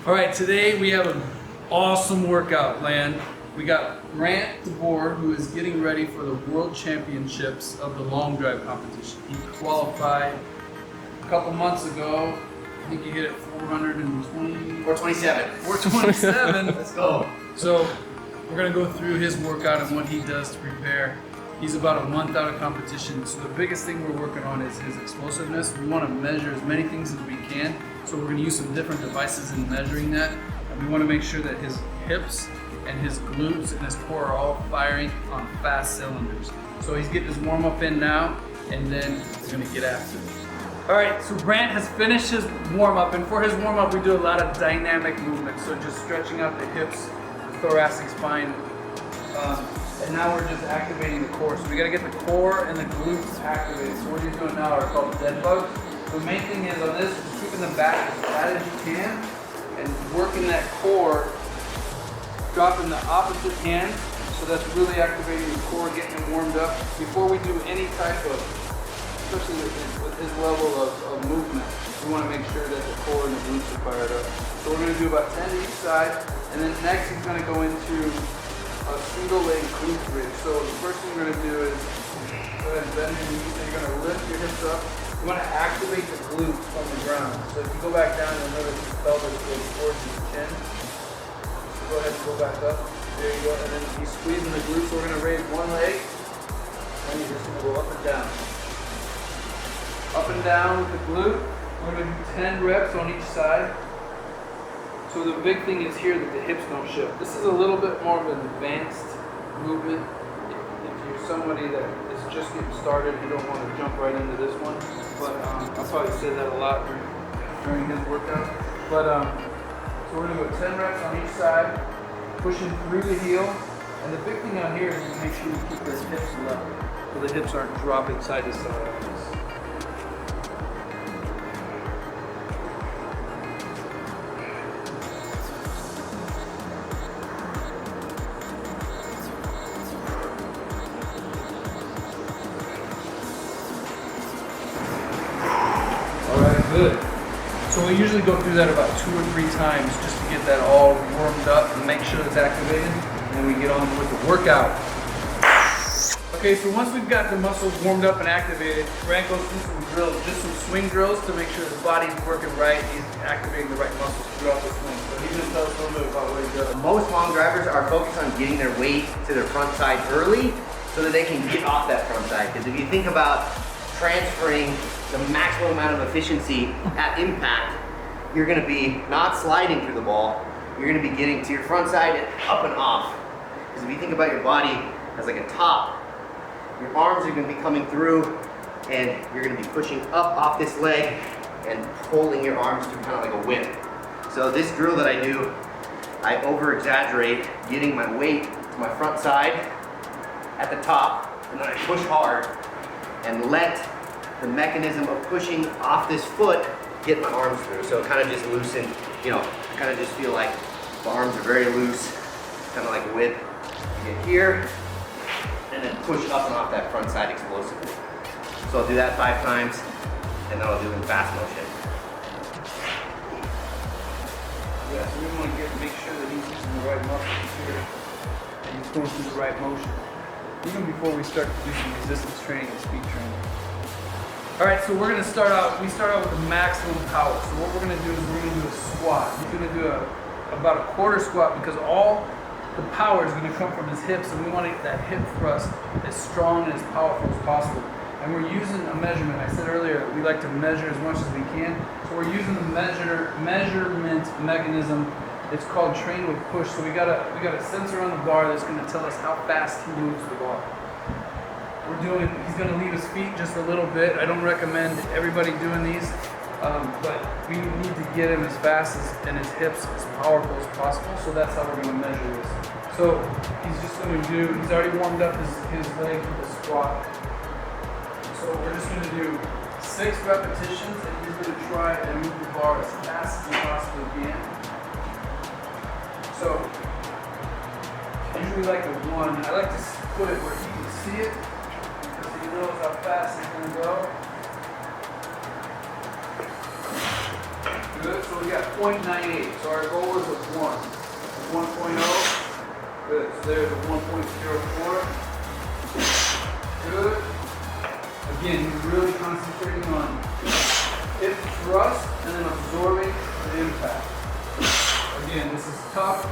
All right, today we have an awesome workout planned. We got Grant DeBoer, who is getting ready for the World Championships of the long drive competition. He qualified a couple months ago. I think he hit it 420. 427. 427. Let's go. So we're gonna go through his workout and what he does to prepare. He's about a month out of competition, so the biggest thing we're working on is his explosiveness. We want to measure as many things as we can, so we're going to use some different devices in measuring that. And we want to make sure that his hips and his glutes and his core are all firing on fast cylinders. So he's getting his warm up in now, and then we're going to get after it. All right, so Grant has finished his warm up, and for his warm up, we do a lot of dynamic movements. So just stretching out the hips, the thoracic spine. And now we're just activating the core. So we gotta get the core and the glutes activated. So what you're doing now are called dead bugs. The main thing is on this is keeping them back as flat as you can and working that core, dropping the opposite hand. So that's really activating the core, getting it warmed up. Before we do any type of, especially with his level of movement, we wanna make sure that the core and the glutes are fired up. So we're gonna do about 10 to each side. And then next he's gonna go into a single leg glute bridge. So the first thing we're going to do is go ahead and bend your knees, and you're going to lift your hips up. You want to activate the glutes on the ground. So if you go back down, you'll notice the pelvis goes towards your chin. So go ahead and go back up. There you go. And then he's squeezing the glutes. So we're going to raise one leg, and you're just going to go up and down. Up and down with the glute. We're going to do 10 reps on each side. So the big thing is here that the hips don't shift. This is a little bit more of an advanced movement. If you're somebody that is just getting started, you don't want to jump right into this one. But I'll probably say that a lot during his workout. But so we're gonna go 10 reps on each side, pushing through the heel. And the big thing on here is to make sure you keep the hips level, so the hips aren't dropping side to side. Good. So we usually go through that about 2 or 3 times just to get that all warmed up and make sure it's activated, and then we get on with the workout. Okay, so once we've got the muscles warmed up and activated, Grant goes through some drills, just some swing drills to make sure his body's working right, he's activating the right muscles throughout the swing. So he's gonna tell us a little bit about what he does. Most long drivers are focused on getting their weight to their front side early so that they can get off that front side. Because if you think about transferring the maximum amount of efficiency at impact, you're gonna be not sliding through the ball, you're gonna be getting to your front side and up and off. Because if you think about your body as like a top, your arms are gonna be coming through and you're gonna be pushing up off this leg and pulling your arms through kind of like a whip. So this drill that I do, I over exaggerate getting my weight to my front side at the top, and then I push hard and let the mechanism of pushing off this foot get my arms through. So it kind of just loosen, I kind of just feel like the arms are very loose, kind of like a whip. You get here, and then push up and off that front side explosively. So I'll do that 5 times, and then I'll do it in fast motion. Yeah, so we want to make sure that he's using the right muscles here, and he's going through the right motion. Even before we start to do some resistance training and speed training. All right, so we start out with the maximum power. So what we're gonna do is we're gonna do a squat. He's gonna do about a quarter squat because all the power is gonna come from his hips, and we want to get that hip thrust as strong and as powerful as possible. And we're using a measurement. I said earlier, we like to measure as much as we can. So we're using the measurement mechanism. It's called train with push. So we got a sensor on the bar that's gonna tell us how fast he moves the bar. He's gonna leave his feet just a little bit. I don't recommend everybody doing these, but we need to get him as fast and his hips as powerful as possible. So that's how we're gonna measure this. So he's already warmed up his leg with a squat. So we're just gonna do 6 repetitions, and he's gonna try and move the bar as fast as he possibly can. So I usually like to I like to put it where he can see it, because he knows how fast he's going to go. Good, so we got 0.98. So our goal is a 1. 1.0. Good, so there's a 1.04. Good. Again, he's really concentrating on hip thrust and then absorbing the impact. Again, this is tough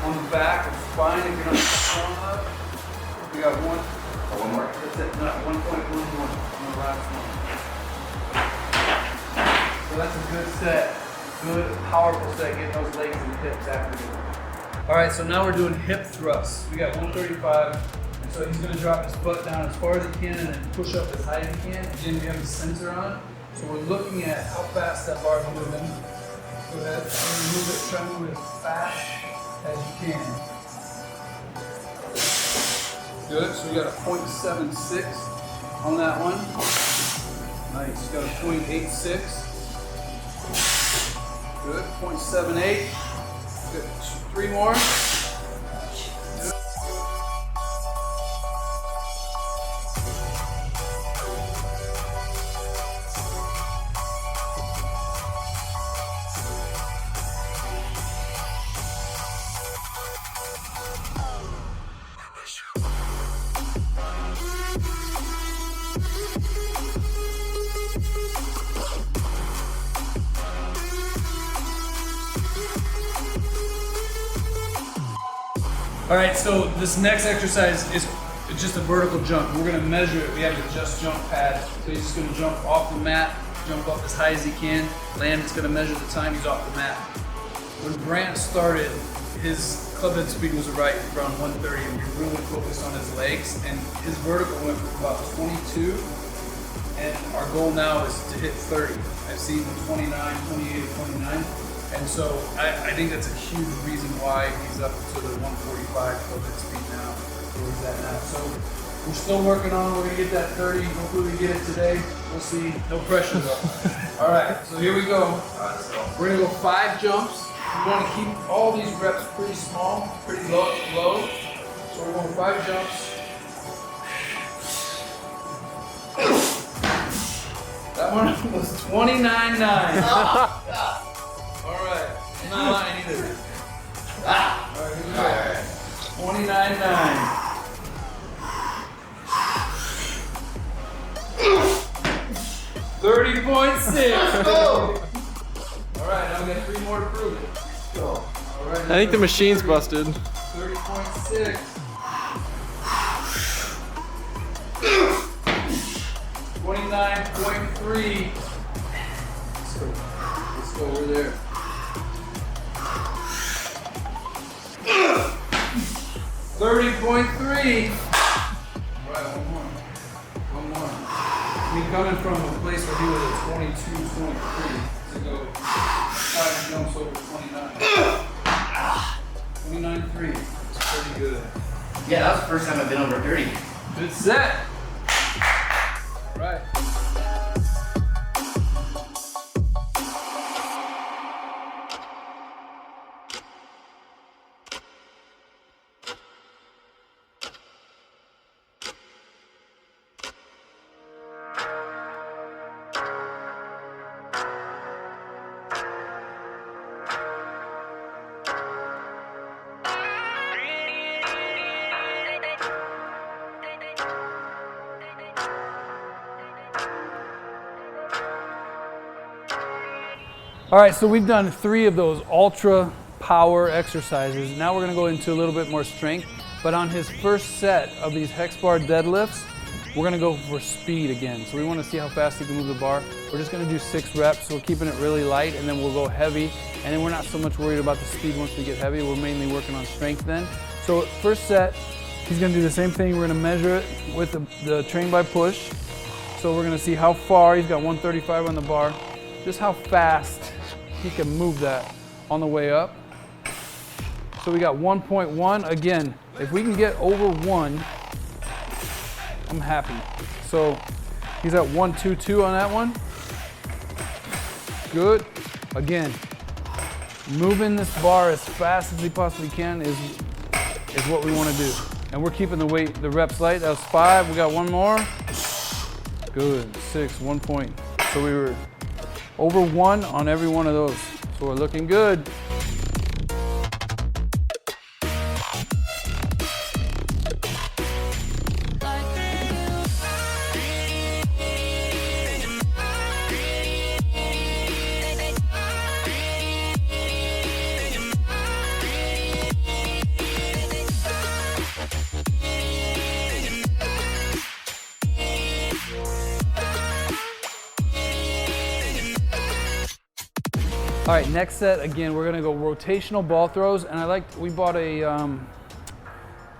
on the back and spine if you're not strong enough. We got one. Oh, one more. That's it, no, 1.11 on the last one. So that's a good set. Good, powerful set, getting those legs and hips activated. All right, so now we're doing hip thrusts. We got 135. And so he's gonna drop his butt down as far as he can and then push up as high as he can. Again, we have the sensor on. So we're looking at how fast that bar is moving. Go ahead, move it, try to move it as fast as you can. Good, so we got a 0.76 on that one. Nice, you got a 0.86. Good, 0.78. Good, 3 more. All right, so this next exercise is just a vertical jump. We're gonna measure it. We have the just jump pad. So he's just gonna jump off the mat, jump up as high as he can, land, it's gonna measure the time he's off the mat. When Brant started, his club head speed was right around 130 and we really focused on his legs, and his vertical went from about 22, and our goal now is to hit 30. I've seen 29, 28, 29. And so I think that's a huge reason why he's up to the 145 club head speed now, where he's at now. So we're still working on it. We're gonna get that 30. Hopefully we get it today. We'll see. No pressure though. All right, so here we go. We're gonna go 5 jumps. We want to keep all these reps pretty small, pretty low. So we're going 5 jumps. That one was 29.9. All right, I'm not lying either. All right, here we go. 29.9. 30.6. All right, now we got 3 more to prove it. Go. All right. I think the machine's busted. 30.6. 29.3. Let's go over there. 30.3. All right, one more. I mean, coming from a place where he was at 22.3 to go 5 jumps over 29. 29.3. It's pretty good. Yeah, that was the first time I've been over 30. Good set. All right. All right, so we've done 3 of those ultra power exercises. Now we're gonna go into a little bit more strength, but on his first set of these hex bar deadlifts, we're gonna go for speed again. So we wanna see how fast he can move the bar. We're just gonna do 6 reps, so we're keeping it really light, and then we'll go heavy, and then we're not so much worried about the speed once we get heavy. We're mainly working on strength then. So first set, he's gonna do the same thing. We're gonna measure it with the train by push. So we're gonna see how far, he's got 135 on the bar, just how fast he can move that on the way up. So we got 1.1. Again, if we can get over 1, I'm happy. So he's at 1.22 on that one. Good. Again, moving this bar as fast as he possibly can is what we want to do. And we're keeping the weight, the reps light. That was 5. We got 1 more. Good. 6. 1 point. So we were over 1 on every one of those. So we're looking good. All right, next set, again, we're gonna go rotational ball throws, and we bought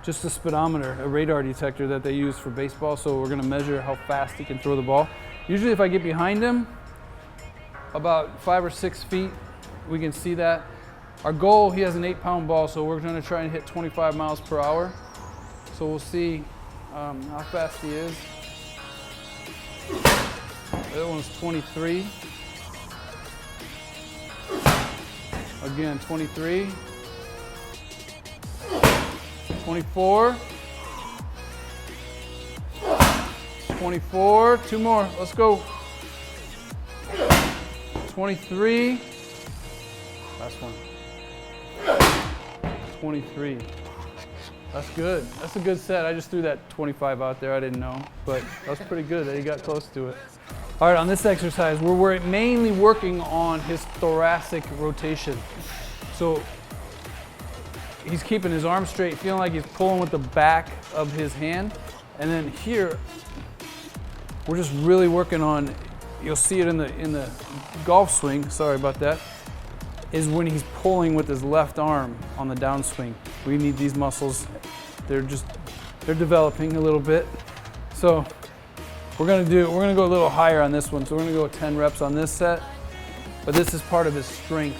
just a speedometer, a radar detector that they use for baseball, so we're gonna measure how fast he can throw the ball. Usually if I get behind him, about 5 or 6 feet, we can see that. Our goal, he has an 8-pound ball, so we're gonna try and hit 25 miles per hour. So we'll see how fast he is. That one's 23. Again, 23, 24, 24, 2 more, let's go. 23, last one. 23, that's good. That's a good set. I just threw that 25 out there, I didn't know, but that was pretty good that he got close to it. All right, on this exercise, we're mainly working on his thoracic rotation. So he's keeping his arm straight, feeling like he's pulling with the back of his hand. And then here, we're just really working on, you'll see it in the golf swing, sorry about that, is when he's pulling with his left arm on the downswing. We need these muscles. They're developing a little bit. So we're gonna go a little higher on this one. So we're gonna go 10 reps on this set, but this is part of his strength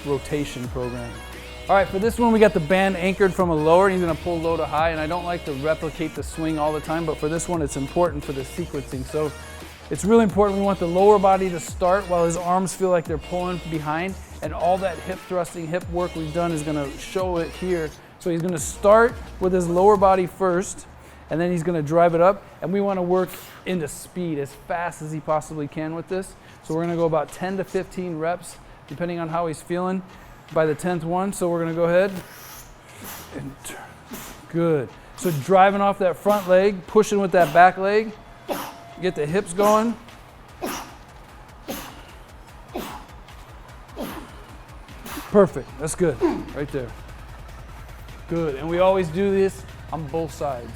rotation program. All right, for this one, we got the band anchored from a lower, and he's gonna pull low to high, and I don't like to replicate the swing all the time, but for this one, it's important for the sequencing. So it's really important, we want the lower body to start while his arms feel like they're pulling behind, and all that hip thrusting, hip work we've done is gonna show it here. So he's gonna start with his lower body first, and then he's gonna drive it up, and we wanna work into speed as fast as he possibly can with this. So we're gonna go about 10 to 15 reps, depending on how he's feeling by the 10th one. So we're gonna go ahead and turn. Good. So driving off that front leg, pushing with that back leg, get the hips going. Perfect, that's good, right there. Good, and we always do this on both sides.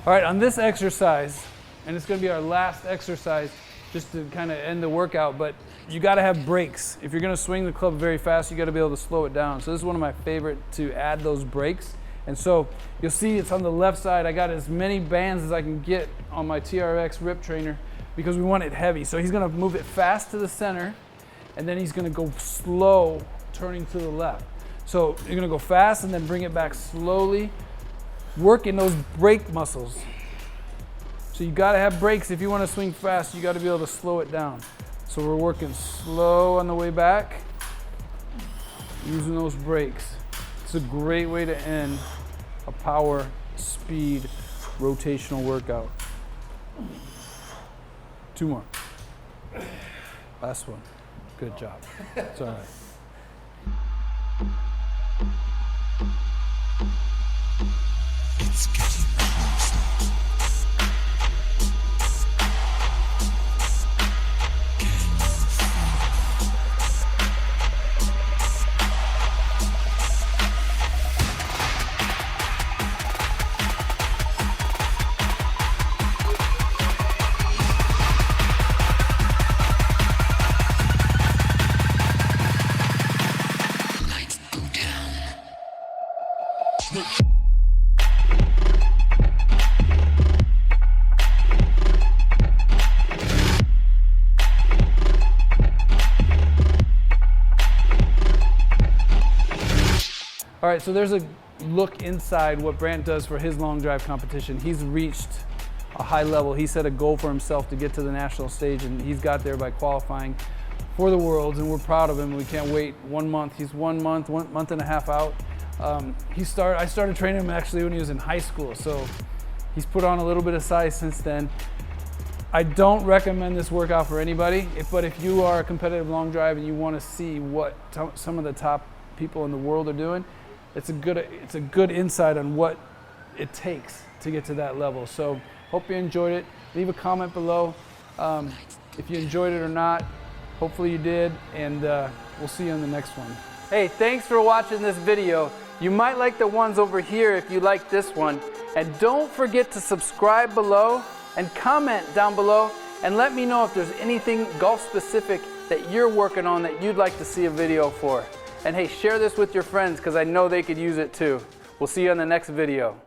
All right, on this exercise, and it's gonna be our last exercise just to kind of end the workout, but you gotta have breaks. If you're gonna swing the club very fast, you gotta be able to slow it down. So this is one of my favorite to add those breaks. And so you'll see it's on the left side. I got as many bands as I can get on my TRX rip trainer because we want it heavy. So he's gonna move it fast to the center, and then he's gonna go slow, turning to the left. So you're gonna go fast and then bring it back slowly, working those brake muscles. So you gotta have brakes. If you wanna swing fast, you gotta be able to slow it down. So we're working slow on the way back, using those brakes. It's a great way to end a power, speed, rotational workout. 2 more. Last one. Good job. It's all right. It's getting All right, so there's a look inside what Brant does for his long drive competition. He's reached a high level. He set a goal for himself to get to the national stage, and he's got there by qualifying for the Worlds, and we're proud of him. We can't wait 1 month. He's 1 month and a half out. I started training him actually when he was in high school, so he's put on a little bit of size since then. I don't recommend this workout for anybody, but if you are a competitive long drive and you want to see what some of the top people in the world are doing, it's a good insight on what it takes to get to that level. So hope you enjoyed it. Leave a comment below if you enjoyed it or not. Hopefully you did, and we'll see you on the next one. Hey, thanks for watching this video. You might like the ones over here if you like this one. And don't forget to subscribe below and comment down below and let me know if there's anything golf specific that you're working on that you'd like to see a video for. And hey, share this with your friends because I know they could use it too. We'll see you on the next video.